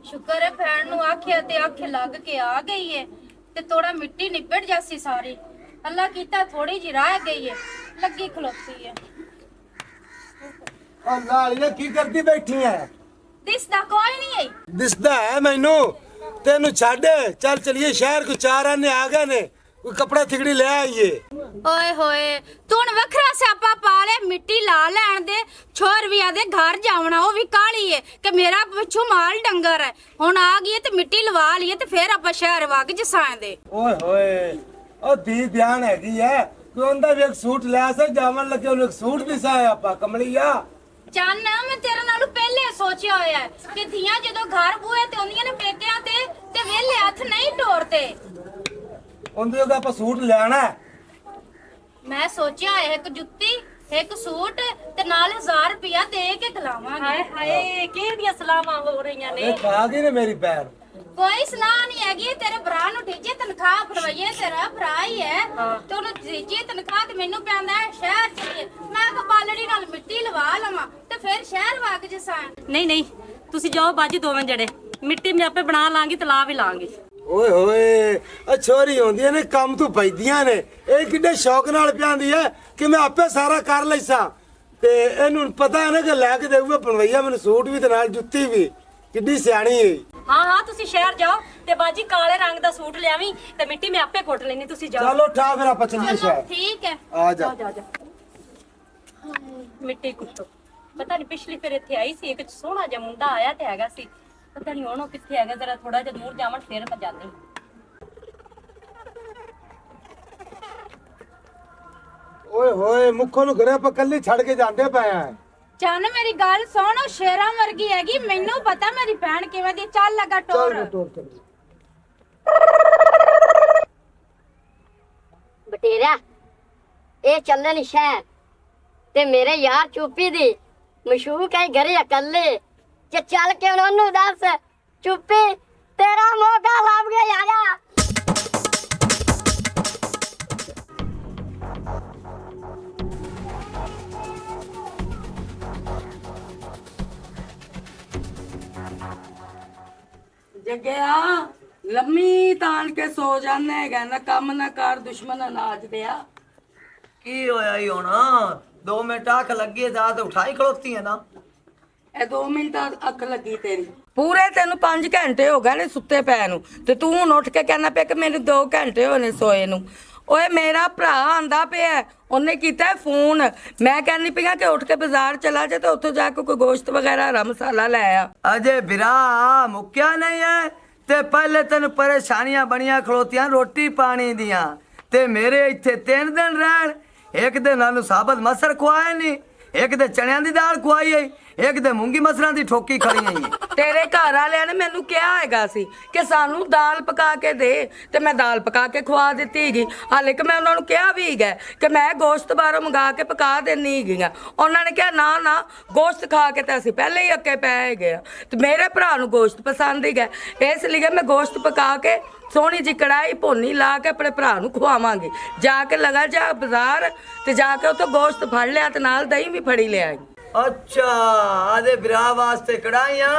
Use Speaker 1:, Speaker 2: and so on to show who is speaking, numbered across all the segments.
Speaker 1: शुक्र है भैन नु आखिया ते आखे लग के आ गई है ते थोड़ा मिट्टी निपट जासी सारी। अल्लाह कीता थोड़ी जी रह गई है, लगी खलोती है।
Speaker 2: और नालिया की करती बैठी है?
Speaker 1: दिसदा कोई नहीं है।
Speaker 2: दिसदा है मैनू। तेनू छाड़े चल चलिए शहर को, चार आने आ गए ने, कोई कपड़ा थिगड़ी ले आइए।
Speaker 1: ओए होए तू हुण वखरा स्यापा पा ले, मिट्टी ला लैन दे। छोर भी आदे घर जावना, वो भी काली है कि मेरा पिछू माल डंगर है। हुण आ गई ते मिट्टी लवा लिए ते फिर आपां शहर वग जसाए दे।
Speaker 2: ओए होए ओ धी ध्यान हैगी है, कोई उंदा भी एक सूट ले आसा, जावन लगे उन्हें एक सूट दिसाए आपा कमलिया।
Speaker 1: चन मैं तेरे नालों पहले सोचिया होया है कि धियां जदों घर बूए ते उंदियां ने पेकियां ते वेले हथ नहीं टोरते।
Speaker 2: उंदे का आपा सूट लेना है।
Speaker 1: मैं सोचिया एक जुत्ती एक सूट ते नाल 1000 रुपया दे के खिलावांगी।
Speaker 3: हाय हाय किहड़ियां सलाहां हो रही ने।
Speaker 2: खा गई ने मेरी पैर।
Speaker 1: कोई सलाह नहीं हैगी, तेरे भरा नु ठीजे तनख्वाह फड़वाइए, तेरा भरा ही है ते ओनु ठीजे तनख्वाह ते मेनू पैंदा है शहर चलिए। मैं को बालड़ी नाल मिट्टी लवा लवां ते फिर शहर वग जसां।
Speaker 3: नहीं नहीं तुसी जाओ बाजी दोवें जड़े, मिट्टी मैं आपे बना लांगी ते ला भी लांगी।
Speaker 2: ओए होए आ छोरी होंदियां ने काम तू पैदियां ने, ਇਹ ਕਿੱਡੇ ਸ਼ੌਕ ਨਾਲ ਪਿਆਂਦੀ ਹੈ ਕਿ ਮੈਂ ਆਪੇ ਸਾਰਾ ਕਰ ਲੈਸਾਂ ਤੇ ਇਹਨੂੰ ਪਤਾ ਹੈ ਨਾ ਕਿ ਲੈ ਕੇ ਦੇਊਗਾ ਪਣਵਈਆ ਮੈਨੂੰ ਸੂਟ ਵੀ ਤੇ ਨਾਲ ਜੁੱਤੀ ਵੀ। ਕਿੱਡੀ ਸਿਆਣੀ ਹੈ।
Speaker 3: हाँ हाँ तुसी शहर जाओ ते बाजी काले रंग दा सूट लियावी ते मिट्टी मैं आपे घुट लेनी, तुसी जाओ।
Speaker 2: चलो ठा फिर आप चलिए शहर।
Speaker 1: ठीक है
Speaker 2: आ जा।
Speaker 3: जा मिट्टी कुटो। पता नहीं पिछली फिर इत्थे आई सी, एक सोहना जिहा मुंडा आया ते हैगा सी, पता नहीं हुण ओह कित्थे हैगा, जरा थोड़ा जिहा दूर जावण फिर मैं जानी।
Speaker 2: ओए होए मुखों नु घरे पर कल्ली छड़ के जांदे पए हैं।
Speaker 1: चन मेरी गल सुन, शेरा वर्गी हैगी, मैनू पता मेरी भैन किवें दी। चल लगा टोर।
Speaker 4: बटेरा ए चले नी शहर ते मेरे यार चुप्पी दी मशहूक है घरे अकले जे चल के उन्होंने दस चुप्पी तेरा मौका लग गया यारा।
Speaker 5: जगया लम्मी तान के सो जाने है ना, कम ना कर दुश्मन अनाज दिया।
Speaker 6: की होया ही होना, 2 मिनट आंख लगी जा तो उठाई खड़ोती है ना।
Speaker 5: ए 2 मिनट अख लगी तेरी, पूरे तेन 5 घंटे हो गए ने सुते पै नू ते तू हुण उठ के कहना पे कि मेरे 2 घंटे होने सोए नू। ओए मेरा भरा आंदा पे उन्हें कीता है फोन, मैं कहनी पई कि उठ के बाजार चला जा तो उत्थों जाके कोई गोश्त वगैरह हरा मसाला ले आ।
Speaker 6: अजे बिरा मुक्या नहीं है ते पहले तेन परेशानियां बनिया खड़ोतियां रोटी पानी दियां ते मेरे इत्थे 3 दिन रहन। एक दिन आलू साबत मसर खुआए नहीं, एक दे चनिया दी दाल खुआई है, एक दे मूंगी मसरां दी ठोकी खड़ी है।
Speaker 5: तेरे घर वालिया ने मैनू क्या हैगा सी कि सानू दाल पका के दे ते मैं दाल पका के खुआ दित्ती हैगी। हाले कि मैं उन्होंने कहा भी है कि मैं गोश्त बाहरों मंगा के पका देनी हैगी। उन्होंने कहा ना ना गोश्त खा के तो असीं पहले ही अक्के पै गए ते मेरे भरा नू गोश्त पसंद ही गया, इसलिए मैं गोश्त पका के सोहनी जी कढ़ाई भोनी ला के अपने भरा नू खुआवांगी। जाके लगा जा बाजार ते जाके उत्थों गोश्त फड़ लिया ते नाल दही भी फड़ी लिया।
Speaker 6: अच्छा आदे बिरा वास्ते कढ़ाइयां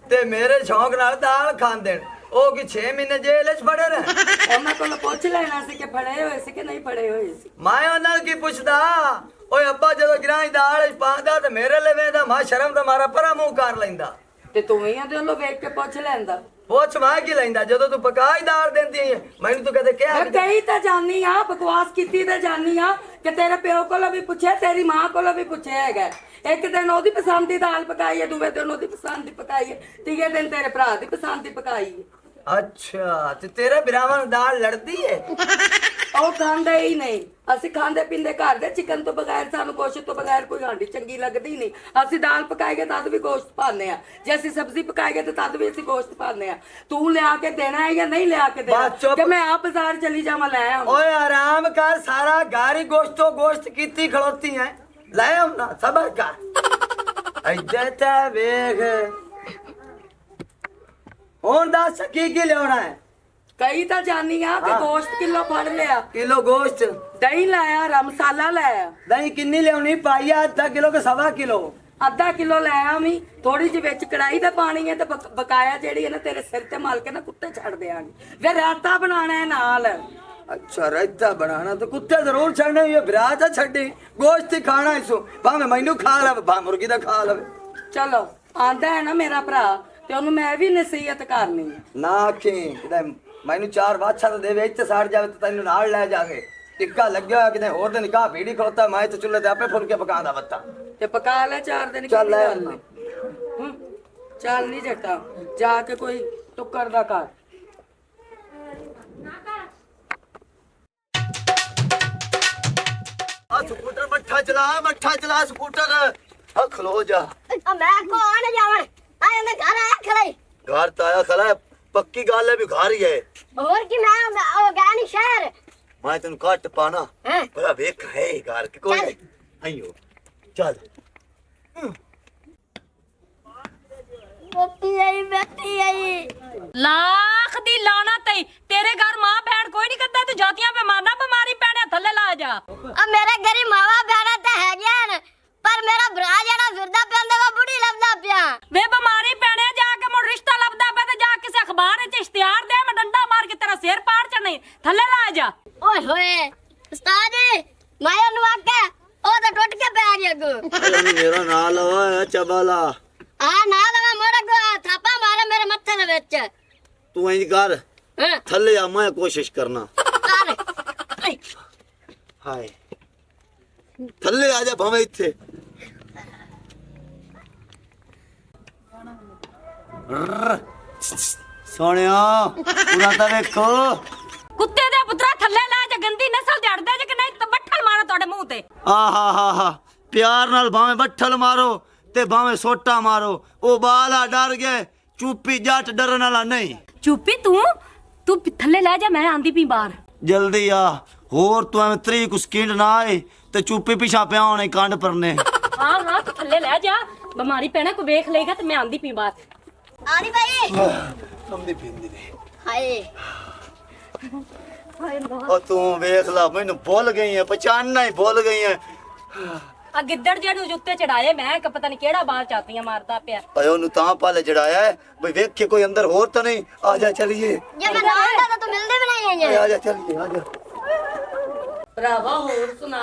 Speaker 6: ते मेरे शौक नाल दाल खांदे ओ कि 6 महीने जेल च फड़े रहे।
Speaker 5: उन्हां कोलों पुछ लेना सी कि फड़े होए सी कि नहीं फड़े होए सी।
Speaker 6: मैं उन्हां की पुछदा ओए अब्बा जदों गिराई दाल च पांदा ते मेरे ले वेंदा, मैं शर्म दा मारा परा मुंह कर लैंदा
Speaker 5: ते तू ही आदे लो वेख के पुछ लैंदा।
Speaker 6: पुछ मैं की लैंदा जदों तू पकाई दाल देंदी है मैनू तू कदे क्या
Speaker 5: मैं कही तो जानी हाँ, बकवास कीती तो जानी हाँ कि तेरे प्यो कोलों भी पुछे तेरी मां कोलों भी पुछे हैगा। एक दिन ओदी पसंद दी दाल पकाई है, दूसरे दिन ओदी पसंद दी पकाई है, तीजे दिन तेरे भरा दी पसंद दी पकाई है।
Speaker 6: अच्छा ते तेरे बिरावन दाल लड़दी है?
Speaker 5: ਉਹ ਖਾਂਦੇ ਹੀ ਨਹੀਂ, ਅਸੀਂ ਖਾਂਦੇ ਪੀਂਦੇ ਘਰ ਦੇ ਚਿਕਨ ਤੋਂ ਬਗੈਰ, ਸਾਨੂੰ ਗੋਸ਼ਤ ਤੋਂ ਬਗੈਰ ਕੋਈ ਹਾਂਡੀ ਚੰਗੀ ਲੱਗਦੀ ਨਹੀਂ। ਅਸੀਂ ਦਾਲ ਪਕਾਏਗੇ ਤਦ ਵੀ ਗੋਸ਼ਤ ਪਾਉਂਦੇ ਆ, ਜੇ ਅਸੀਂ ਸਬਜ਼ੀ ਪਕਾਏਗੇ ਤਾਂ ਤਦ ਵੀ ਅਸੀਂ ਗੋਸ਼ਤ ਪਾਉਂਦੇ ਆ। ਤੂੰ ਲਿਆ ਕੇ ਦੇਣਾ ਹੈ ਜਾਂ ਨਹੀਂ ਲਿਆ ਕੇ ਦੇਣਾ ਕਿ ਮੈਂ ਆ ਬਾਜ਼ਾਰ ਚਲੀ ਜਾਵਾਂ ਲੈ ਆਵਾਂ?
Speaker 6: ओए आराम कर, सारा गारी गोश्तो गोश्त कीती खड़ोती है, ले आओ ना सबर कर। इज्जत वेख हुण दस की लियाना है?
Speaker 5: कई तो जानी आ कि गोश्त किलो फड़ लिया,
Speaker 6: किलो गोश्त,
Speaker 5: दही लाया, हरा मसाला लाया।
Speaker 6: दही किन्नी लियानी? पाइया, आधा किलो के 1.25 किलो?
Speaker 5: ਅੱਧਾ ਕਿਲੋ ਲੈ ਆਵੀਂ, ਥੋੜੀ ਜਿਹੀ ਵਿੱਚ ਕੜਾਈ ਦਾ ਪਾਣੀ ਹੈ ਤੇ ਬਕਾਇਆ ਜਿਹੜੀ ਹੈ ਨਾ ਤੇਰੇ ਸਿਰ ਤੇ ਮਲ ਕੇ ਨਾ ਕੁੱਤੇ ਛੱਡ ਦਿਆਂਗੇ। ਵੇ ਰਾਇਤਾ ਬਣਾਣਾ ਹੈ ਨਾਲ।
Speaker 6: अच्छा रायता बनाना तो कुत्ते जरूर छड़ने ये बिराज है छड़ी गोश्त ही खाना इसो भाਵੇਂ ਮੈਨੂੰ ਖਾ ਲਵੇ ਭਾਵੇਂ ਮੁਰਗੀ ਦਾ ਖਾ ਲਵੇ।
Speaker 5: ਚਲੋ ਆਂਦਾ ਹੈ ਨਾ ਮੇਰਾ ਭਰਾ ਤੇ ਉਹਨੂੰ ਮੈਂ ਵੀ ਨਸੀਹਤ ਕਰਨੀ ਹੈ।
Speaker 6: ਨਾ ਆਖੀ ਕਿਤੇ ਮੈਨੂੰ 4 ਵਾਛਾ ਤਾਂ ਦੇਵੇ ਇੱਥੇ ਸੜ ਜਾਵੇ ਤੇ ਤੈਨੂੰ ਨਾਲ ਲੈ ਜਾਵੇ। ਟਿੱਕਾ ਲੱਗਿਆ ਹੋਇਆ ਕਿਤੇ ਹੋਰ ਦੇ ਨਿਕਾਹ ਭੀੜੀ ਖਲੋਤਾ ਮੈਂ ਤੇ ਚੁੱਲ੍ਹੇ ਤੇ ਆਪੇ ਫੁਲਕੇ ਪਕਾਉਂਦਾ ਬੱਤਾ
Speaker 5: ਤੇ ਪਕਾ ਲੈ 4 ਦਿਨ
Speaker 6: ਚੱਲ ਲੈ
Speaker 5: ਚੱਲ ਨਹੀਂ ਜੱਟਾ ਜਾ ਕੇ ਕੋਈ ਟੁੱਕਰ ਦਾ ਕਰ।
Speaker 6: स्कूटर मट्ठा चला स्कूटर हाँ खलो जा।
Speaker 4: मैं कौन जावन आए मैं घर आया खड़े
Speaker 6: घर तो आया खला है पक्की गल है भी घर ही है
Speaker 4: और की मैं गया नहीं शहर
Speaker 6: मैं तेन घट पाना
Speaker 4: हैं
Speaker 6: बड़ा वेख है घर के कोई नहीं आइयो चल
Speaker 4: बेटी आई
Speaker 3: लाख दी लाना तई तेरे घर मां बहन कोई नहीं करता तू जातियां पे मारना बीमारी पैने थल्ले ला जा।
Speaker 4: अब मेरे घरी मावा बहना ते है गया पर मेरा भरा जेड़ा फिरदा पेंदा वो बुढ़ी लभदा पिया
Speaker 3: वे बीमारी पैने जाके मुड़ रिश्ता लभदा पे ते जा किसी अखबार च इश्तिहार दे मैं डंडा मार के तेरा सिर पाड़ चढ़नी थल्ले ला जा।
Speaker 4: ओए होए उस्ताद जी मैं ओनु आके ओ तो टूट के पै गया गो
Speaker 6: मेरा नाल है चबाला
Speaker 4: आ ना लगा मोड़ा को थापा मारे मेरे मत्थे दे विच
Speaker 6: तू इंज कर
Speaker 4: हैं
Speaker 6: थल्ले आ मैं कोशिश करना
Speaker 4: कर
Speaker 6: हाय थल्ले आ जा भावे इत्थे सोनिया पूरा तो देखो
Speaker 3: कुत्ते दे पुत्रा थल्ले ला जा गंदी नस्ल दे अड़दे जे कि नहीं तो बट्ठल मारो तोड़े मुंह ते।
Speaker 6: हा प्यार नाल भावे बट्ठल मारो ते भावे सोटा मारो ओ बाला डर गए चुप्पी जट डरन वाला नहीं।
Speaker 3: चुप्पी तू थल्ले ला जा मैं आंदी पी बाहर
Speaker 6: जल्दी आ होर तू एवं तरीक स्किंड ना आए ते चुप्पी पिछा पिया होने कांड परने।
Speaker 3: हाँ तू थल्ले ला जा बीमारी पैना को वेख लेगा तो मैं आंदी पी बाहर।
Speaker 4: आनी भाई
Speaker 6: हमदी पिंदी ने
Speaker 4: हाय
Speaker 6: ओ तू वेख ला मैनू भूल गई है पहचानना ही भूल गई है।
Speaker 3: आ गिद्दड़ जेडू जुत्ते चढ़ाए मैं कि पता नहीं केड़ा बाल चातियां मारदा पिया।
Speaker 6: अयो नु तां पाले जड़ाया है भाई वेख के कोई अंदर होर तो नहीं। आ जा चलिए
Speaker 4: ये मैं ना आंदा तो मिलदे भी नहीं है
Speaker 6: आ जा चलिए आ जा।
Speaker 5: ਭਰਾਵਾ ਹੋਰ ਸੁਣਾ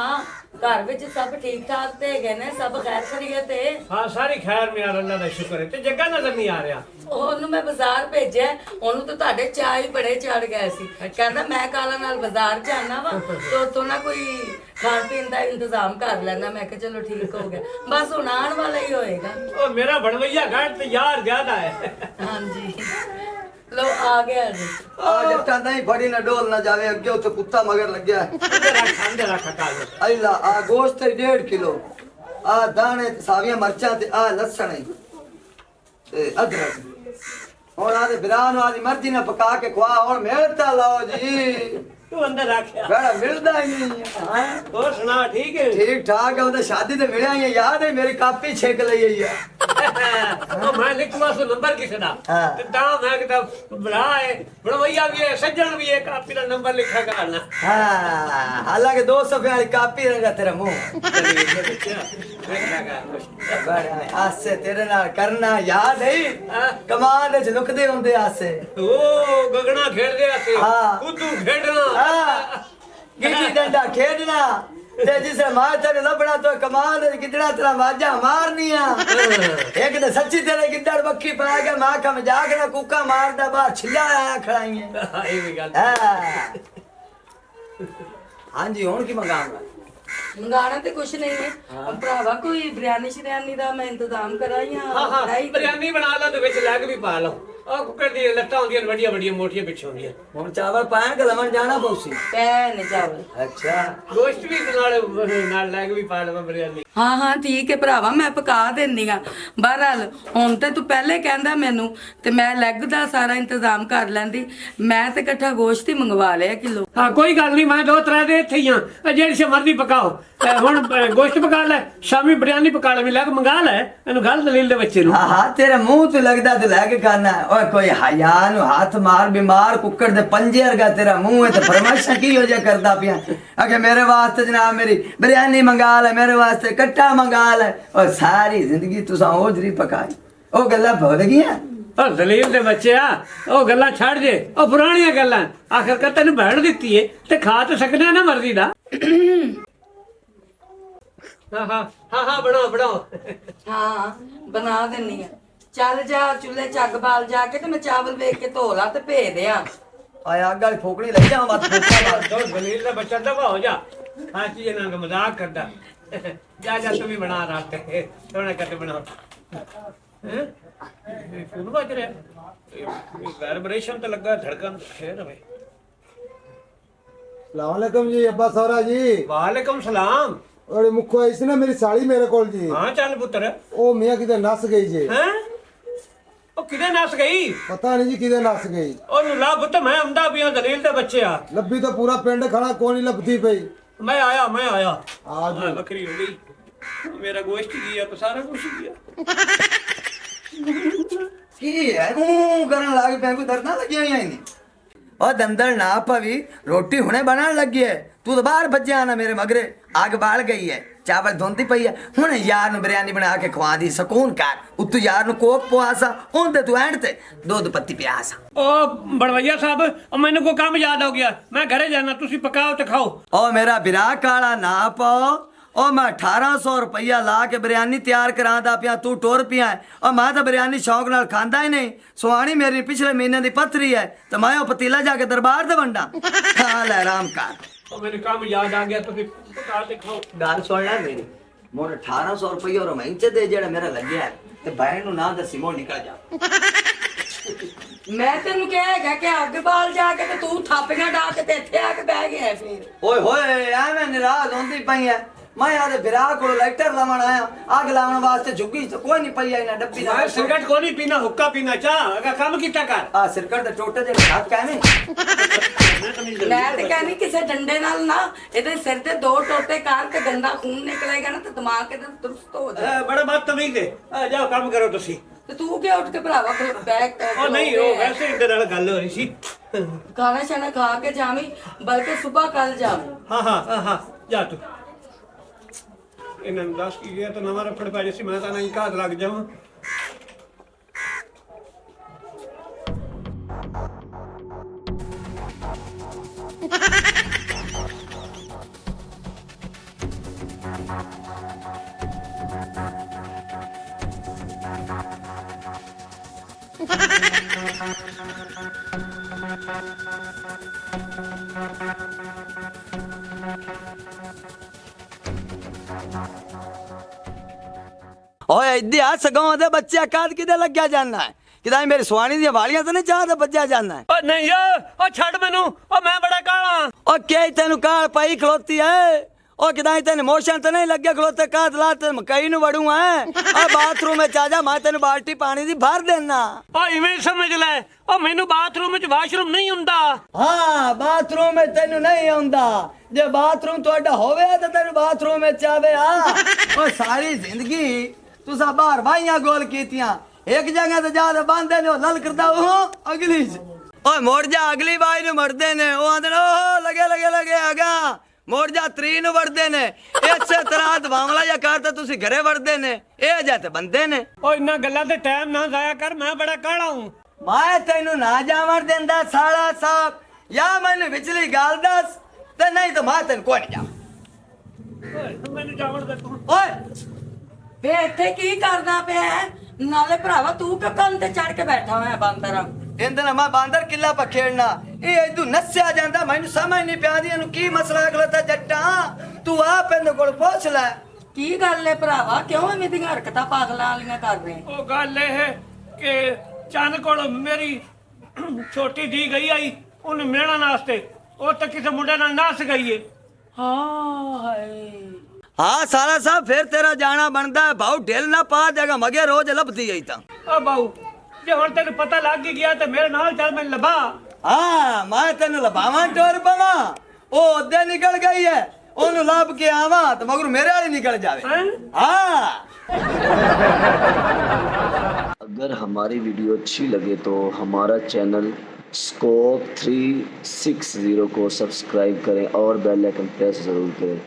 Speaker 5: ਘਰ ਵਿੱਚ ਸਭ ਠੀਕ ਠਾਕ ਤੇ ਹੈਗੇ ਨੇ ਸਭ ਖੈਰ ਖਰੀਏ ਤੇ।
Speaker 7: हाँ सारी खैर में यार अल्लाह का शुक्र है ते जगह नजर नहीं आ रहा।
Speaker 5: ਉਹਨੂੰ ਮੈਂ ਬਾਜ਼ਾਰ ਭੇਜਿਆ ਉਹਨੂੰ ਤਾਂ ਤੁਹਾਡੇ ਚਾਹ ਹੀ ਬੜੇ ਚੜ ਗਏ ਸੀ ਕਹਿੰਦਾ ਮੈਂ ਕਾਲਾ ਨਾਲ ਬਾਜ਼ਾਰ ਜਾਣਾ ਵਾ ਤੇ ਉੱਥੋਂ ਨਾ ਕੋਈ ਖਾਣ ਪੀਣ ਦਾ ਇੰਤਜ਼ਾਮ ਕਰ ਲੈਣਾ। ਮੈਂ ਕਿਹਾ ਚਲੋ ਠੀਕ ਹੋ ਗਿਆ ਬਸ ਹੁਣ ਆਉਣ ਵਾਲਾ ਹੀ ਹੋਏਗਾ।
Speaker 7: ओ मेरा भड़वैया घर तैयार ज्यादा है।
Speaker 5: ਹਾਂਜੀ लो आ गया जी।
Speaker 6: आ जट्टा नहीं फड़ी ना डोल ना जावे अगे उते कुत्ता मगर लग गया
Speaker 7: अंदर रखा काल
Speaker 6: अल्ला आ गोश्त 1.5 किलो आ दाने सावियां मरचा ते आ लहसुन ते अदरक और आदे बिरान वाली मर्जी ना पका के खवा और मेहनत लाओ जी
Speaker 7: तू अंदर रखा
Speaker 6: बड़ा मिलदा ही नहीं है।
Speaker 7: और सुना ठीक है।
Speaker 6: ठीक ठाक है उधर शादी ते मिलिया ही याद है मेरी कापी छेक लई है
Speaker 7: तो मैं लिखवा सो नंबर किसे दा
Speaker 6: हाँ।
Speaker 7: ते ता मैं कहता बड़ा है भड़वैया भी है सज्जन भी है कापी दा नंबर लिखा करना।
Speaker 6: हां हालांकि 2 सफे वाली कापी रहेगा तेरा मुंह बड़ा आसे तेरे नाल करना याद है कमाल च लुकदे हुंदे आसे
Speaker 7: ओ गगना खेल दे आसे
Speaker 6: हाँ।
Speaker 7: उदू खेडना
Speaker 6: गिल्ली डंडा खेलना ते जिसे मार तेरे लबड़ा तो कमाल कितना तेरा वाजा मारनिया एक तो सच्ची तेरे गिद्दड़ बक्की पा के मां का मजाक ना कुका मारदा बाहर छिल्ला आया खड़ाई है।
Speaker 7: ये भी गल
Speaker 6: हां जी हुन की मंगाऊंगा
Speaker 5: ਮੰਗਾਣਾ ਤੇ ਕੁਛ ਨਹੀਂ ਹੈ ਭਰਾਵਾ ਕੋਈ ਬਿਰਿਆਨੀ ਸ਼ਰਿਆਨੀ ਦਾ ਮੈਂ ਇੰਤਜ਼ਾਮ ਕਰਾਂ ਜਾਂ
Speaker 7: हाँ हाँ
Speaker 5: ਕੜਾਹੀ ਤੇ-
Speaker 7: बिरयानी बना लो तो विच लैग भी पा लो और कुकर दी लट्टां होंदियां बड़ियां बड़ियां मोटियां पिछ होंदियां
Speaker 6: हुन चावल पाए के लमन जाना पौसी
Speaker 5: ਪੈ ਨੇ ਚਾਵਲ।
Speaker 6: अच्छा
Speaker 7: गोश्त भी नाल लैग भी पा लो बिरयानी।
Speaker 5: ਹਾਂ ਹਾਂ ਠੀਕ ਹੈ ਭਰਾਵਾ ਮੈਂ ਪਕਾ ਦਿੰਦੀ ਆ। ਬਹਰਾਲ ਹੁਣ ਤੇ ਤੂੰ ਪਹਿਲੇ ਕਹਿੰਦਾ ਮੈਨੂੰ ਤੇ ਮੈਂ ਲੈਗ ਦਾ ਸਾਰਾ ਇੰਤਜ਼ਾਮ ਕਰ ਲੈਂਦੀ। ਮੈਂ ਤੇ ਇਕੱਠਾ ਗੋਸ਼ਤ ਹੀ ਮੰਗਵਾ ਲਿਆ ਕਿਲੋ।
Speaker 7: हाँ कोई गल नहीं मैं 2-3 दे इत्थे ही हां जेड़ी से मर्जी पकाओ हुन गोश्त पका ले शामी बिरयानी पका ले लैग मंगा ले इनु गल दलील दे बच्चे नु।
Speaker 6: हाँ हाँ तेरे मुंह तो लगदा तो लेके खाना है ओए कोई हया नु हाथ मार बीमार कुक्कड़ दे पंजे वर्गा तेरा मुंह है तो फरमाइशा की हो जा करदा पिया अगे मेरे वास्ते जनाब मेरी बिरयानी मंगा ले मेरे वास्ते कट्टा मंगा ले और सारी जिंदगी तुसा ओजरी पकाई ओ गल्ला भूल गया
Speaker 7: ਉਹ ਦਲੀਲ ਦੇ ਬੱਚਿਆ ਉਹ ਗੱਲਾਂ ਛੱਡ ਜੇ ਉਹ ਪੁਰਾਣੀਆਂ ਗੱਲਾਂ ਆਖਰਕਾਰ ਤੈਨੂੰ ਬੈਠ ਦਿੱਤੀ ਏ ਤੇ ਖਾ ਤਾਂ ਸਕਨੇ ਨਾ ਮਰਜ਼ੀ ਦਾ ਹਾਂ ਬਣਾਓ ਬਣਾਓ
Speaker 5: ਹਾਂ ਬਣਾ ਦਿੰਨੀ ਆ ਚੱਲ ਜਾ ਚੁੱਲ੍ਹੇ ਚ ਅੱਗ ਬਾਲ ਜਾ ਕੇ ਤੇ ਮੈਂ ਚਾਵਲ ਵੇਖ ਕੇ ਧੋ ਲਾ ਤੇ ਭੇਜ ਦਿਆਂ
Speaker 6: आया गल फोकड़ी लग जा मत फोकड़ा
Speaker 7: तो दलील ਦਾ ਬੱਚਾ ਦਬਾ ਹੋ ਜਾ ਹਾਂ ਜੀ ਇਹਨਾਂ ਦਾ ਮਜ਼ਾਕ ਕਰਦਾ ਜਾ ਜਾ ਤੂੰ ਵੀ ਬਣਾ ਰਾਤ ਤੇ ਸੋਹਣਾ ਕਰਕੇ ਬਣਾਓ हैं फोन बज रहा वाइब्रेशन तो लगा धड़कन खैर है
Speaker 2: सलामकुम जी अब्बा सौरा जी
Speaker 7: वालेकुम सलाम
Speaker 2: और मुखो आई सी ना मेरी साली मेरे कोल जी
Speaker 7: हाँ चल पुत्र
Speaker 2: ओ मियां किते नस गई जी
Speaker 7: हैं ओ किदे नस गई
Speaker 2: पता नहीं जी किते नस गई
Speaker 7: ओनू ला पुत्र मैं आंदा पिया दलील दे बच्चे आ
Speaker 2: लब्बी तो पूरा पिंड खड़ा कोई नहीं लभदी पई
Speaker 7: मैं आया
Speaker 2: आ जी
Speaker 7: बकरी हो गई मेरा गोश्त गया तो सारा कुछ गया
Speaker 6: की है करन लाग पे कोई दर्द ना लगी हुई है और दंदल ना पवी रोटी हुने बनाने लगी है तू तो बाहर भज जाना मेरे मगरे आग बाल गई है चावल धोंदी पई है हुने यार नु बिरयानी बना के खवा दी सकून कर उतू यार नु कोक पवासा ओंदे तू एंड ते दूध पत्ती प्यासा
Speaker 7: ओ बड़वैया साहब ओ मैनू को काम याद हो गया मैं घरे जाना तुसी पकाओ ते खाओ
Speaker 6: ओ मेरा बिरा काला ना पाओ ओ मैं 1800 रुपया ला के बिरयानी तैयार करांदा पिया तू टोर पिया और मैं तो बिरयानी शौक नाल खांदा ही नहीं सुहानी मेरी पिछले महीने दी पथरी है तो मैं ओ पतीला जाके दरबार ते वंडा खा ले आराम कर
Speaker 7: ओ मेरे काम याद आ गया तुसी पका ते खाओ
Speaker 6: गल सुन ले मेरी मोर 1800 रुपया और महीने दे जेड़ा मेरा लगया ते बहन नु ना दसी मोर निकल जा
Speaker 5: ਮੈਂ ਤੈਨੂੰ ਕਿਹਾ ਹੈਗਾ ਕਿ ਅੱਗ ਬਾਲ ਜਾ ਕੇ ਤੇ ਤੂੰ ਥਾਪੀਆਂ ਡਾ ਕੇ ਤੇ ਇੱਥੇ ਆ ਕੇ ਬਹਿ ਗਿਆ ਫਿਰ
Speaker 6: ओए होए एवें निराश होंदी पई है मैं यार बिरा को लाइटर लावन आया आग लावन वास्ते झुग्गी तो कोई नहीं पई आई ना डब्बी
Speaker 7: मैं सिगरेट को नहीं पीना हुक्का पीना चाह अगर काम कीता कर
Speaker 6: आ सिरकट ते टोटे जे हाथ कहने
Speaker 5: ਮੈਂ ਤੇ ਕਹਿੰਦੀ ਕਿਸੇ ਡੰਡੇ ਨਾਲ ਨਾ ਇਹਦੇ ਸਿਰ ਤੇ ਦੋ ਟੋਟੇ ਕਾਰ ਤੇ ਗੰਦਾ ਖੂਨ ਨਿਕਲੇਗਾ ਨਾ ਤੇ ਦਿਮਾਗ ਇਹਦਾ ਦੁਰਸਤ ਹੋ ਜਾਏ
Speaker 7: बड़ा बदतमीज है जाओ काम करो तुसी
Speaker 5: ਤੇ ਤੂੰ ਕਿ ਉੱਠ ਕੇ ਭਰਾਵਾ ਬੈਗ
Speaker 7: ओ नहीं ओ वैसे इधर नाल गल हो रही सी
Speaker 5: ਖਾਣਾ ਛਾਣਾ ਖਾ ਕੇ ਜਾਵੀਂ ਬਲਕਿ ਸਵੇਰ ਕੱਲ ਜਾਵੀਂ
Speaker 7: हाँ जा तू ਇਹਨਾਂ ਨੂੰ ਦੱਸ ਕੀ ਗਿਆ ਤਾਂ ਨਵਾਂ ਰਫੜ ਪੈ ਜੇ ਸੀ ਮੈਂ ਤਾਂ ਨਹੀਂ ਘਾਤ ਲੱਗ ਜਾਵਾਂ
Speaker 6: ओए इद्दी आ सगों दे बच्चे काद किदे लग गया जाना है किदा मेरी सुहानी दी वालियां तो नहीं चाहते बज्जा जाना है
Speaker 7: ओ नहीं ओ छड़ मैनू ओ मैं बड़ा काला
Speaker 6: ओ के तेनु काल पई खलोती है ओ किदा तेन मोशन तो नहीं लग गया खलोते काद लाते मकई नु वड़ू है ओ बाथरूम में चाजा मैं तेनु बाल्टी पानी दी भर देना
Speaker 7: ओ इवें समझ ले ओ मैनू बाथरूम विच वाशरूम नहीं हुंदा
Speaker 6: हां बाथरूम में तेनु नहीं आंदा जे बाथरूम तोड़ा होवे तो तेनु बाथरूम में चावे आ ओ सारी जिंदगी तुसा बाहर भाइयां गोल कीतियां एक जगह ते जा ते बांधे ने लल करदा ओ अगली ओए मोड़ जा अगली बाई नु मरदे ने ओ आंदे ओ लगे आगा मोड़ जा त्री नु वड़दे ने इसे तरह दवावला या करते तुसी घरे वड़दे ने ए जाते बंदे ने
Speaker 7: ओ इन्ना गल्ला ते टाइम ना जाया कर मैं बड़ा काला हूं
Speaker 6: मैं तेनु ना जावण देंदा साला साहब या मैंने विचली गाल दस ते नहीं तो मैं तेन कोई नहीं जा
Speaker 7: मैनू जावण दे तू
Speaker 6: ओए
Speaker 5: ਵੇ ਇੱਥੇ ਕੀ ਕਰਦਾ ਪਿਆ ਹੈ? ਨਾਲੇ ਭਰਾਵਾ ਤੂੰ ਕਿ ਕੰਨ ਤੇ ਚੜ ਕੇ ਬੈਠਾ ਹੋਇਆ ਬਾਂਦਰ
Speaker 6: इंदन मैं बांदर किला पर खेलना ये इदू नस्या जांदा मैनू समझ नहीं पिया दी इनु की मसला खलोता जट्टा तू आप इंदे कोल पूछ ले
Speaker 5: ਕੀ ਗੱਲ ਹੈ ਭਰਾਵਾ ਕਿਉਂ ਐਵੇਂ ਦੀਆਂ ਹਰਕਤਾਂ ਪਾਗਲਾਂ ਵਾਲੀਆਂ ਕਰ ਰਹੇ
Speaker 7: ਉਹ ਗੱਲ ਇਹ ਹੈ ਕਿ ਚੰਨ ਕੋਲ ਮੇਰੀ ਛੋਟੀ ਦੀ ਗਈ ਆਈ ਉਹਨੂੰ ਮਿਲਣ ਵਾਸਤੇ ਉਹ ਤਾਂ ਕਿਸੇ ਮੁੰਡੇ ਨਾਲ ਨੱਸ ਗਈ ਏ
Speaker 5: ਹਾਂ ਹਾਏ
Speaker 6: हाँ साला साहब फिर तेरा जाना बनता है भाऊ ढेल ना पा देगा मगे रोज लभती गई था
Speaker 7: ਓ ਬਾਊ ਜੇ ਹੁਣ ਤੈਨੂੰ ਪਤਾ ਲੱਗ ਹੀ ਗਿਆ ਤੇ ਮੇਰੇ ਨਾਲ ਚੱਲ ਮੈਨੂੰ ਲੱਭਾ
Speaker 6: हाँ मैं तेन लभावा टोर पवा ओ ओदे निकल गई है ओनू लभ के आवा तो मगर मेरे वाली निकल जावे
Speaker 7: हैं?
Speaker 6: हाँ
Speaker 8: अगर हमारी वीडियो अच्छी लगे तो हमारा चैनल स्कोप 360 को सब्सक्राइब करें और बेल आइकन प्रेस ज़रूर करें।